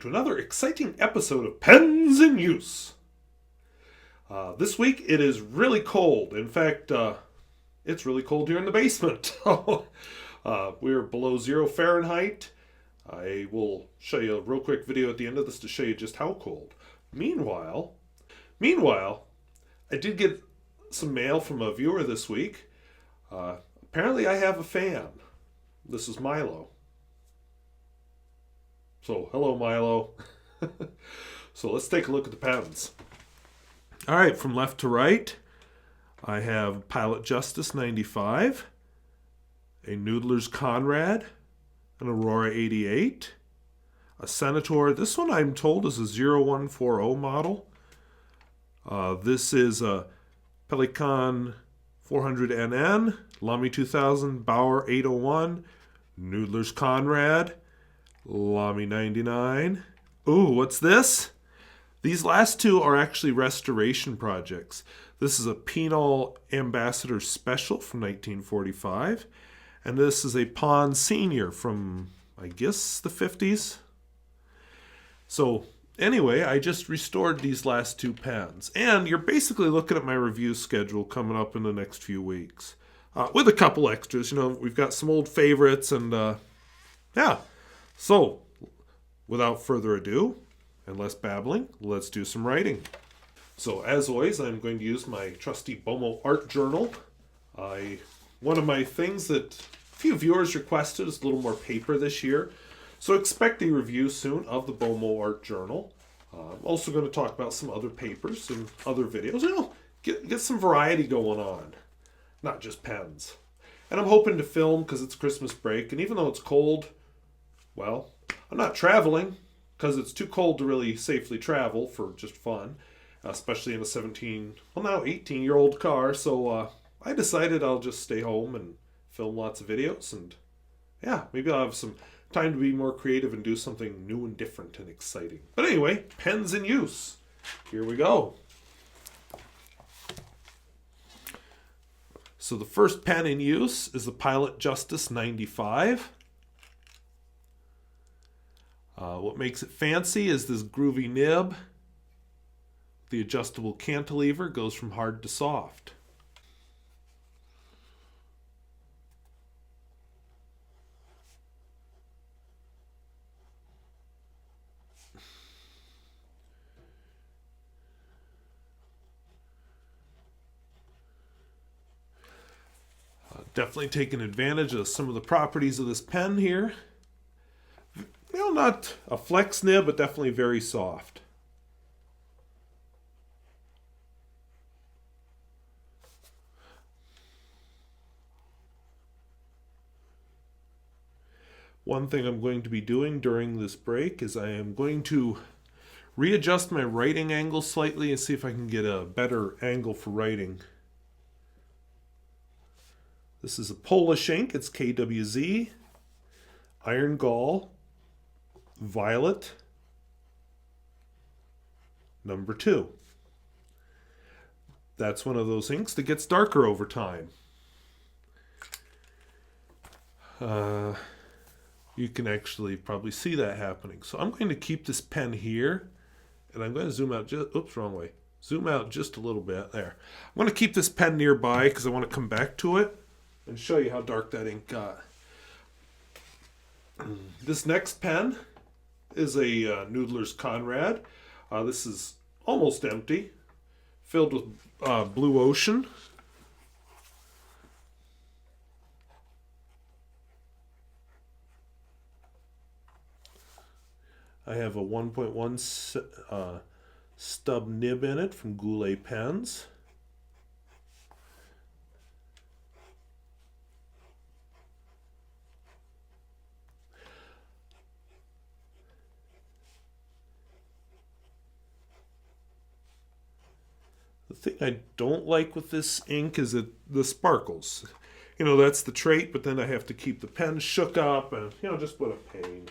to another exciting episode of Pens in Use. This week it is really cold. In fact, it's really cold here in the basement. We're below 0 Fahrenheit. I will show you a real quick video at the end of this to show you just how cold. Meanwhile, I did get some mail from a viewer this week. Apparently I have a fan. This is Milo. So, hello Milo. So let's take a look at the pens. Alright, from left to right, I have Pilot Justus 95, a Noodler's Konrad, an Aurora 88, a Senator. This one I'm told is a 0140 model. This is a Pelikan 400NN, Lamy 2000, Baoer 801, Noodler's Konrad, Lamy 99. Ooh, what's this? These last two are actually restoration projects. This is a Pentel Ambassador Special from 1945. And this is a Pond Senior from, I guess, the 50s. So, anyway, I just restored these last two pens. And you're basically looking at my review schedule coming up in the next few weeks. With a couple extras. You know, we've got some old favorites and, yeah. So, without further ado, and less babbling, let's do some writing. So, as always, I'm going to use my trusty Bomo art journal. One of my things that a few viewers requested is a little more paper this year. So expect a review soon of the Bomo art journal. I'm also going to talk about some other papers and other videos. You know, get some variety going on, not just pens. And I'm hoping to film because it's Christmas break. And even though it's cold, well, I'm not traveling because it's too cold to really safely travel for just fun, especially in a 18-year-old car. So I decided I'll just stay home and film lots of videos. And yeah, maybe I'll have some time to be more creative and do something new and different and exciting. But anyway, pens in use. Here we go. So the first pen in use is the Pilot Justus 95. What makes it fancy is this groovy nib. The adjustable cantilever goes from hard to soft. Definitely taking advantage of some of the properties of this pen here. You know, not a flex nib, but definitely very soft. One thing I'm going to be doing during this break is I am going to readjust my writing angle slightly and see if I can get a better angle for writing. This is a Polish ink. It's KWZ, Iron Gall, Violet, number 2. That's one of those inks that gets darker over time. You can actually probably see that happening. So I'm going to keep this pen here, and I'm going to zoom out Zoom out just a little bit. There. I'm going to keep this pen nearby because I want to come back to it and show you how dark that ink got. This next pen is a Noodler's Konrad. This is almost empty, filled with Blue Ocean. I have a 1.1 stub nib in it from Goulet Pens. The thing I don't like with this ink is the sparkles. You know, that's the trait, but then I have to keep the pen shook up and, you know, just what a pain.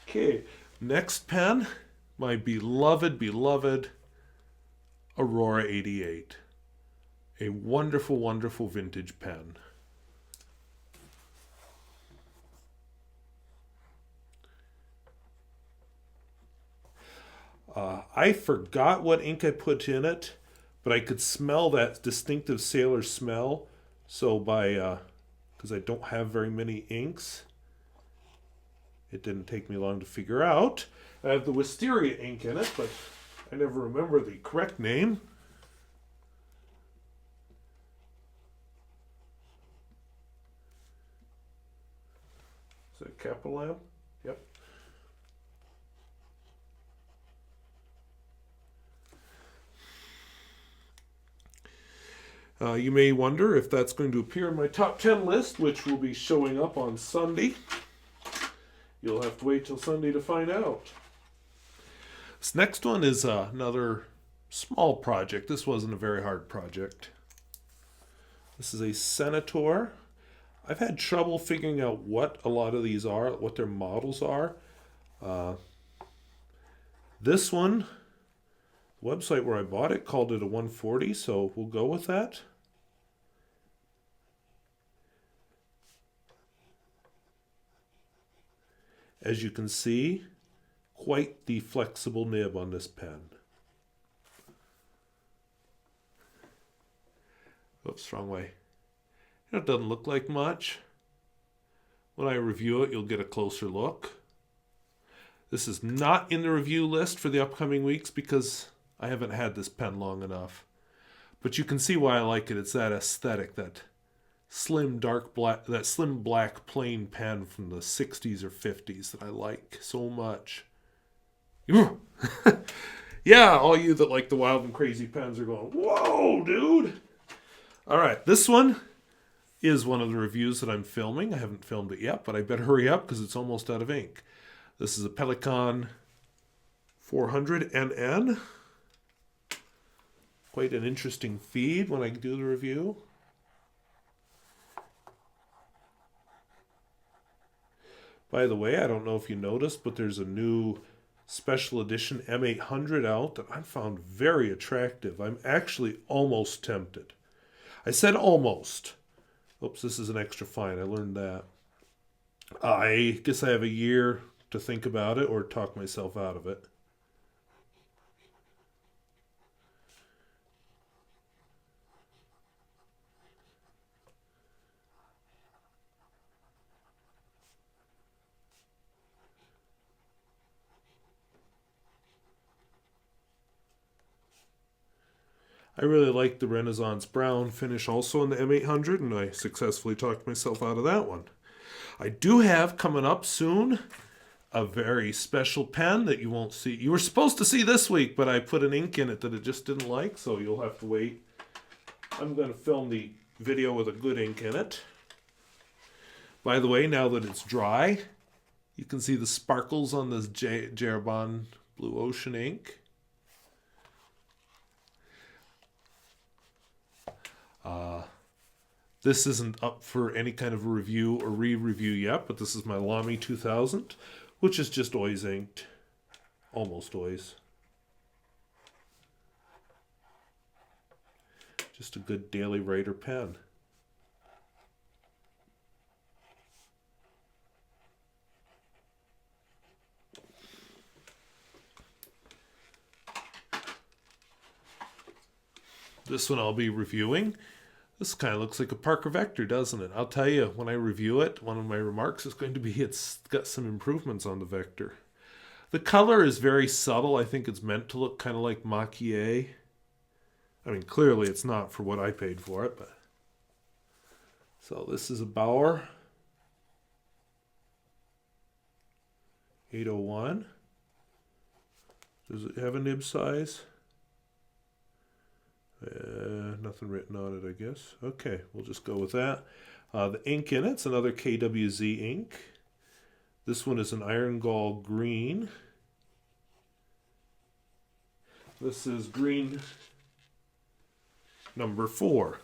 Okay, next pen, my beloved Aurora 88. A wonderful, wonderful vintage pen. I forgot what ink I put in it, but I could smell that distinctive sailor smell. So because I don't have very many inks, it didn't take me long to figure out. I have the wisteria ink in it, but I never remember the correct name. Is that capital M? Yep. You may wonder if that's going to appear in my top 10 list, which will be showing up on Sunday. You'll have to wait till Sunday to find out. This next one is another small project. This wasn't a very hard project. This is a Senator. I've had trouble figuring out what a lot of these are, what their models are. This one, the website where I bought it called it a 140, so we'll go with that. As you can see, quite the flexible nib on this pen. Oops, wrong way. It doesn't look like much. When I review it, you'll get a closer look. This is not in the review list for the upcoming weeks because I haven't had this pen long enough. But you can see why I like it. It's that aesthetic, that slim black plain pen from the 60s or 50s that I like so much. Yeah, all you that like the wild and crazy pens are going, whoa, dude. All right, this one is one of the reviews that I'm filming. I haven't filmed it yet, but I better hurry up because it's almost out of ink. This is a Pelikan 400 NN. Quite an interesting feed when I do the review. By the way, I don't know if you noticed, but there's a new special edition M800 out that I found very attractive. I'm actually almost tempted. I said almost. Oops, this is an extra fine. I learned that. I guess I have a year to think about it or talk myself out of it. I really like the Renaissance Brown finish also in the M800, and I successfully talked myself out of that one. I do have coming up soon a very special pen that you won't see. You were supposed to see this week, but I put an ink in it that it just didn't like, so you'll have to wait. I'm going to film the video with a good ink in it. By the way, now that it's dry, you can see the sparkles on this Herbin Blue Ocean ink. This isn't up for any kind of review or re-review yet, but this is my Lamy 2000, which is just always inked. Almost always. Just a good daily writer pen. This one I'll be reviewing. This kind of looks like a Parker Vector, doesn't it? I'll tell you, when I review it, one of my remarks is going to be it's got some improvements on the Vector. The color is very subtle. I think it's meant to look kind of like Maquille. I mean, clearly it's not for what I paid for it, but... So this is a Baoer 801. Does it have a nib size? Nothing written on it, I guess. Okay, we'll just go with that. The ink in it's another KWZ ink. This one is an Iron Gall green. This is green number 4.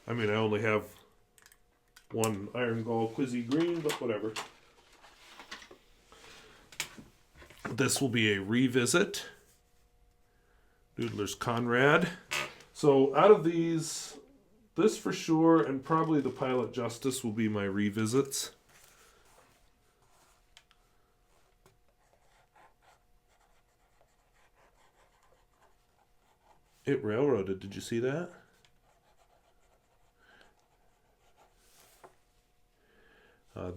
I mean, I only have one Iron Gall Quizzy green, but whatever. This will be a revisit. Noodler's Konrad. So out of these, this for sure, and probably the Pilot Justus will be my revisits. It railroaded. Did you see that?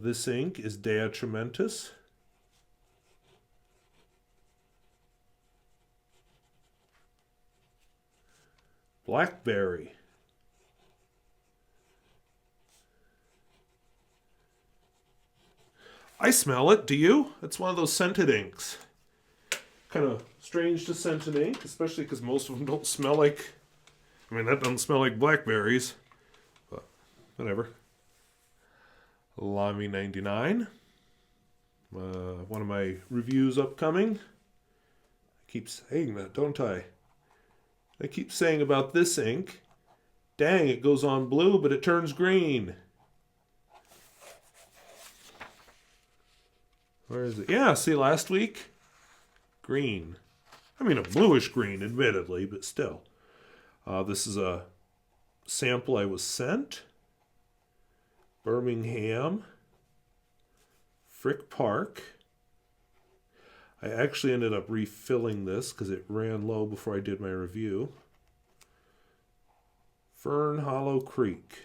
This ink is Atramentis. Blackberry. I smell it. Do you? It's one of those scented inks. Kind of strange to scent an ink, especially because most of them don't smell like... I mean, that doesn't smell like blackberries. But whatever. Lamy 99. One of my reviews upcoming. I keep saying that, don't I? I keep saying about this ink. Dang, it goes on blue, but it turns green. Where is it? Yeah, see last week? Green. I mean, a bluish green, admittedly, but still. This is a sample I was sent. Birmingham. Frick Park. I actually ended up refilling this because it ran low before I did my review. Fern Hollow Creek.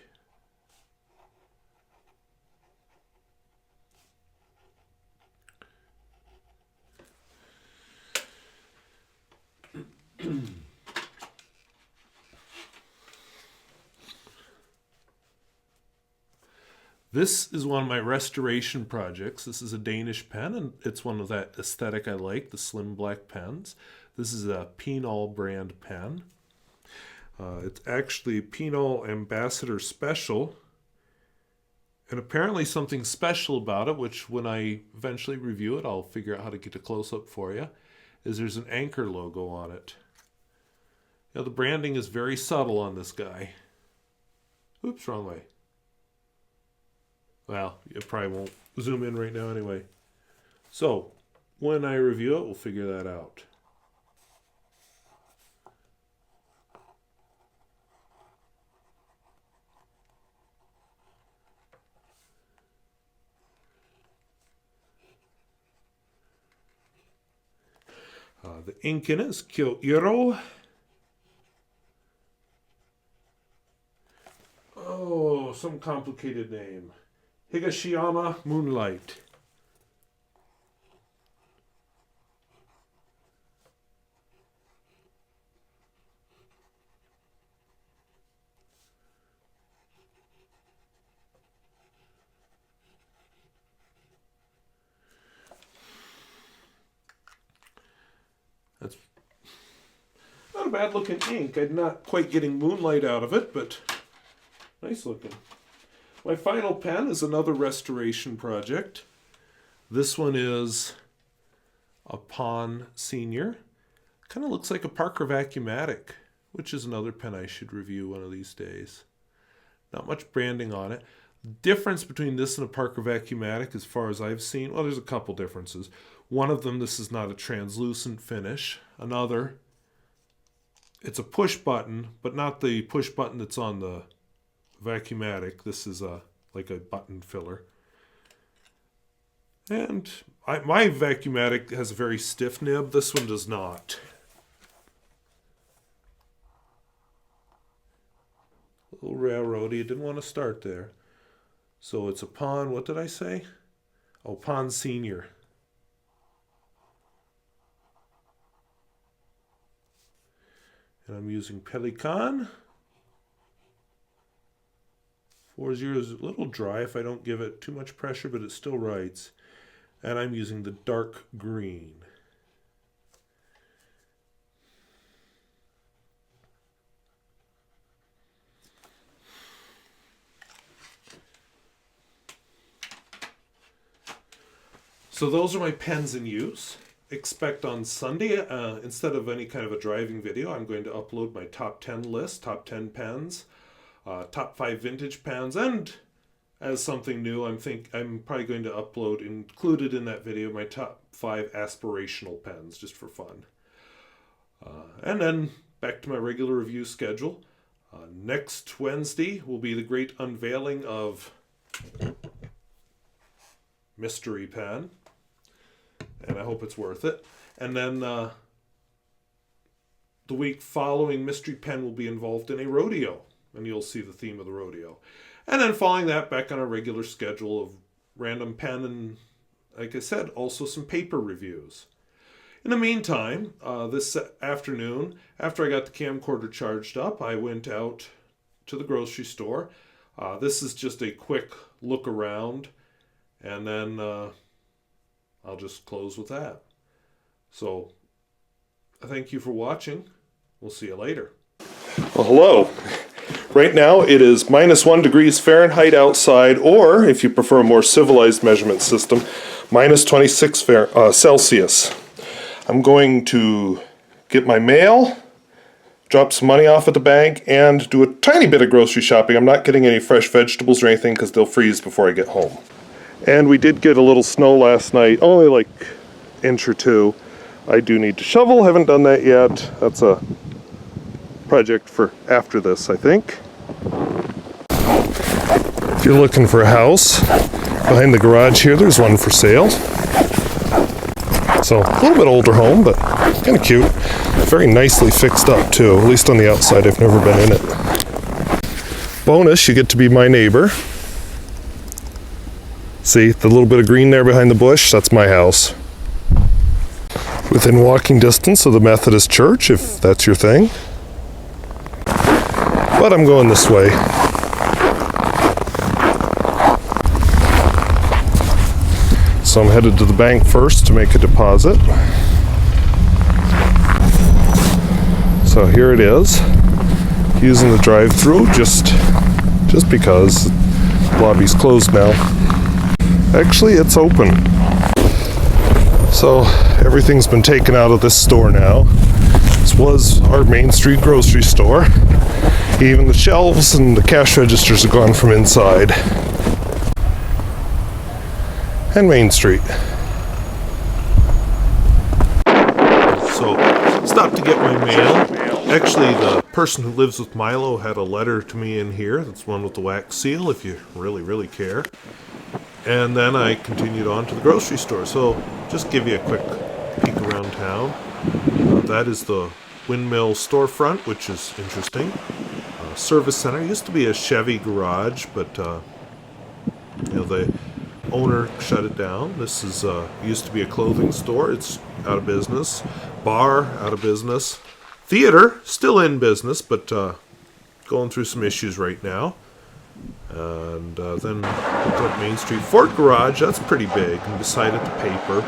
This is one of my restoration projects. This is a Danish pen, and it's one of that aesthetic I like, the slim black pens. This is a Penol brand pen. It's actually Pentel Ambassador Special. And apparently something special about it, which when I eventually review it, I'll figure out how to get a close-up for you, is there's an anchor logo on it. Now, the branding is very subtle on this guy. Oops, wrong way. Well, it probably won't zoom in right now anyway. So, when I review it, we'll figure that out. The ink in it is Kyo-iro. Oh, some complicated name. Higashiyama Moonlight. That's not a bad looking ink. I'm not quite getting Moonlight out of it, but nice looking. My final pen is another restoration project. This one is a Pon Senior. Kind of looks like a Parker Vacuumatic, which is another pen I should review one of these days. Not much branding on it. The difference between this and a Parker Vacuumatic, as far as I've seen, well, there's a couple differences. One of them, this is not a translucent finish. Another, it's a push button, but not the push button that's on the Vacuumatic. This is like a button filler. And my Vacuumatic has a very stiff nib. This one does not. A little railroady. Didn't want to start there. So it's a Pon, what did I say? Oh, Pon Senior. And I'm using Pelikan. 40 is a little dry if I don't give it too much pressure, but it still writes. And I'm using the dark green. So those are my pens in use. Expect on Sunday, instead of any kind of a driving video, I'm going to upload my top 10 list, top 10 pens, top 5 vintage pens, and as something new, I'm probably going to upload, included in that video, my top 5 aspirational pens, just for fun. And then back to my regular review schedule. Next Wednesday will be the great unveiling of Mystery Pen. And I hope it's worth it. And then the week following, Mystery Pen will be involved in a rodeo, and you'll see the theme of the rodeo. And then following that, back on a regular schedule of random pen and, like I said, also some paper reviews. In the meantime, this afternoon, after I got the camcorder charged up, I went out to the grocery store. This is just a quick look around, and then I'll just close with that. So, thank you for watching. We'll see you later. Well, hello. Right now it is -1 degrees Fahrenheit outside, or if you prefer a more civilized measurement system, -26 Celsius. I'm going to get my mail, drop some money off at the bank, and do a tiny bit of grocery shopping. I'm not getting any fresh vegetables or anything because they'll freeze before I get home. And we did get a little snow last night, only like an inch or two. I do need to shovel, haven't done that yet. That's a project for after this, I think. If you're looking for a house, behind the garage here, there's one for sale. So, a little bit older home, but kind of cute. Very nicely fixed up too, at least on the outside. I've never been in it. Bonus, you get to be my neighbor. See, the little bit of green there behind the bush, that's my house. Within walking distance of the Methodist Church, if that's your thing. But I'm going this way. So I'm headed to the bank first to make a deposit. So here it is. Using the drive-through just because the lobby's closed now. Actually, it's open. So everything's been taken out of this store now. This was our Main Street grocery store. Even the shelves and the cash registers are gone from inside. And Main Street. So, stopped to get my mail. Actually, the person who lives with Milo had a letter to me in here. That's one with the wax seal, if you really, really care. And then I continued on to the grocery store. So, just give you a quick peek around town. That is the Windmill storefront, which is interesting. Service center. Used to be a Chevy garage, but the owner shut it down. This is used to be a clothing store. It's out of business. Bar, out of business. Theater, still in business, but going through some issues right now. And then looked up Main Street. Ford Garage, that's pretty big, and beside it the paper.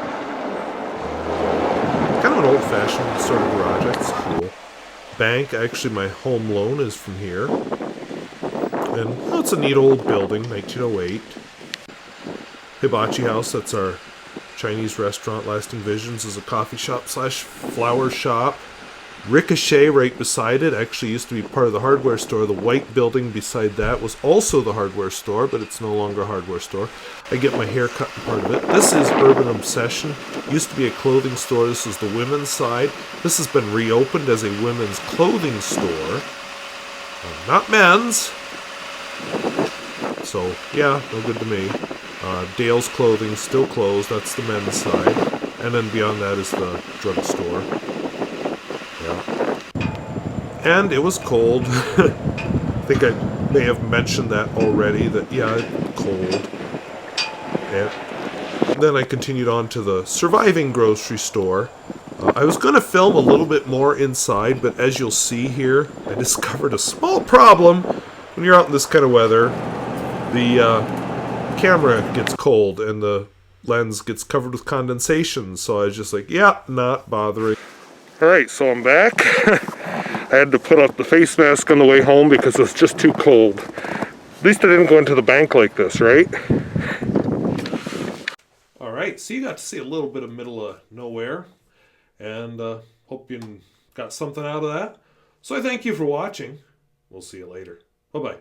Kind of an old-fashioned sort of garage. That's cool. Bank, actually my home loan is from here. And it's a neat old building, 1908. Hibachi House, that's our Chinese restaurant. Lasting Visions is a coffee shop / flower shop. Ricochet right beside it actually used to be part of the hardware store. The white building beside that was also the hardware store, but it's no longer a hardware store. I get my hair cut in part of it. This is Urban Obsession. Used to be a clothing store. This is the women's side. This has been reopened as a women's clothing store. Not men's. So, yeah, no good to me. Dale's Clothing, still closed. That's the men's side. And then beyond that is the drugstore. Yeah. And it was cold. I think I may have mentioned that already, that, yeah, cold. And then I continued on to the surviving grocery store. I was going to film a little bit more inside, but as you'll see here, I discovered a small problem. When you're out in this kind of weather, the camera gets cold and the lens gets covered with condensation, so I was just like, yeah, not bothering. Alright, so I'm back. I had to put up the face mask on the way home because it was just too cold. At least I didn't go into the bank like this, right? Alright, so you got to see a little bit of middle of nowhere, and hope you got something out of that. So I thank you for watching. We'll see you later. Bye-bye.